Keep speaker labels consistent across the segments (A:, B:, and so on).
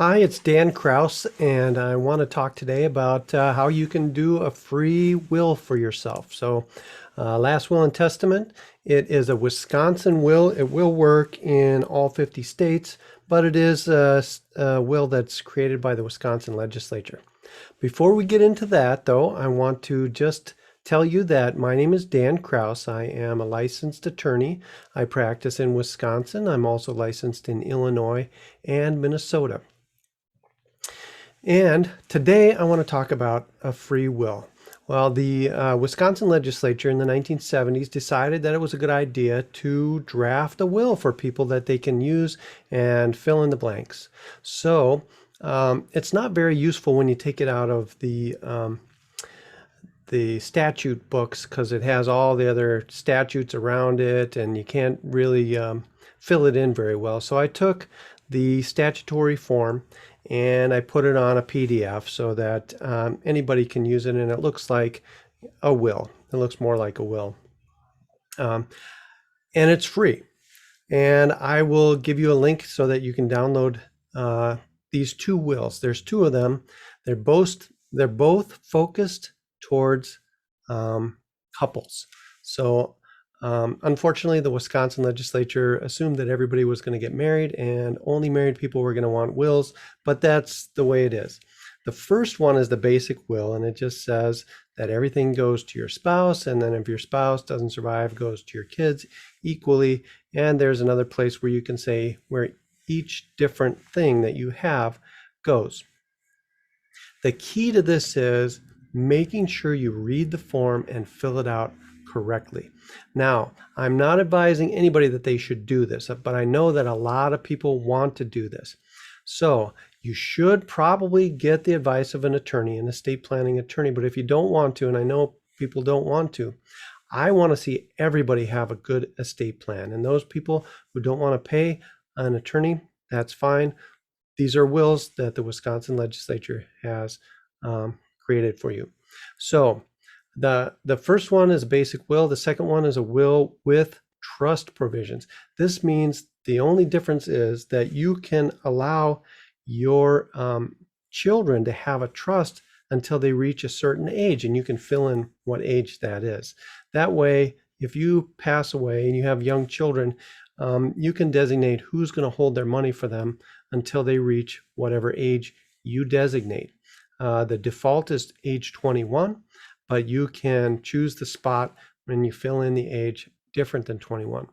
A: Hi, it's Dan Krause, and I want to talk today about how you can do a free will for yourself. Last will and testament, it is a Wisconsin will. It will work in all 50 states, but it is a will that's created by the Wisconsin legislature. Before we get into that, though, I want to just tell you that my name is Dan Krause. I am a licensed attorney. I practice in Wisconsin. I'm also licensed in Illinois and Minnesota. And today I want to talk about a free will. Well, the Wisconsin legislature in the 1970s decided that it was a good idea to draft a will for people that they can use and fill in the blanks. It's not very useful when you take it out of the statute books because it has all the other statutes around it and you can't really fill it in very well. So I took the statutory form and I put it on a PDF so that anybody can use it, and it looks like a will. It looks more like a will. And it's free. And I will give you a link so that you can download these two wills. There's two of them. They're both focused towards couples. Unfortunately, the Wisconsin legislature assumed that everybody was going to get married and only married people were going to want wills, but that's the way it is. The first one is the basic will, and it just says that everything goes to your spouse, and then if your spouse doesn't survive, goes to your kids equally. And there's another place where you can say where each different thing that you have goes. The key to this is making sure you read the form and fill it out correctly. Now, I'm not advising anybody that they should do this, but I know that a lot of people want to do this. So you should probably get the advice of an attorney, an estate planning attorney. But if you don't want to, and I know people don't want to, I want to see everybody have a good estate plan. And those people who don't want to pay an attorney, that's fine. These are wills that the Wisconsin legislature has created for you. So the first one is a basic will. The second one is a will with trust provisions. This means the only difference is that you can allow your children to have a trust until they reach a certain age, and you can fill in what age that is. That way, if you pass away and you have young children, you can designate who's going to hold their money for them until they reach whatever age you designate. The default is age 21, but you can choose the spot when you fill in the age different than 21.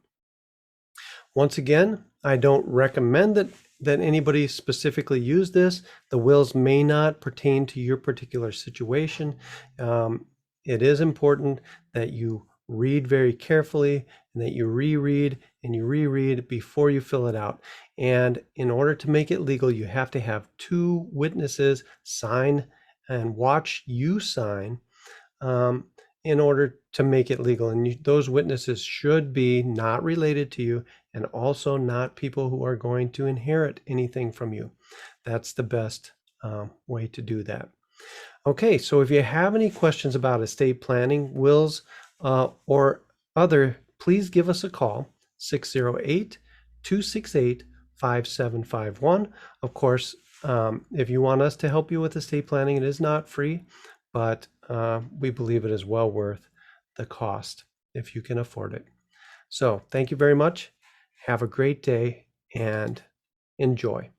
A: Once again, I don't recommend that anybody specifically use this. The wills may not pertain to your particular situation. It is important that you read very carefully and that you reread and you reread before you fill it out. And in order to make it legal, you have to have two witnesses sign and watch you sign in order to make it legal. And those witnesses should be not related to you and also not people who are going to inherit anything from you. That's the best way to do that. Okay, so if you have any questions about estate planning, wills, or other, please give us a call, 608-268-5751. Of course, if you want us to help you with estate planning, it is not free, but we believe it is well worth the cost if you can afford it. So thank you very much. Have a great day and enjoy.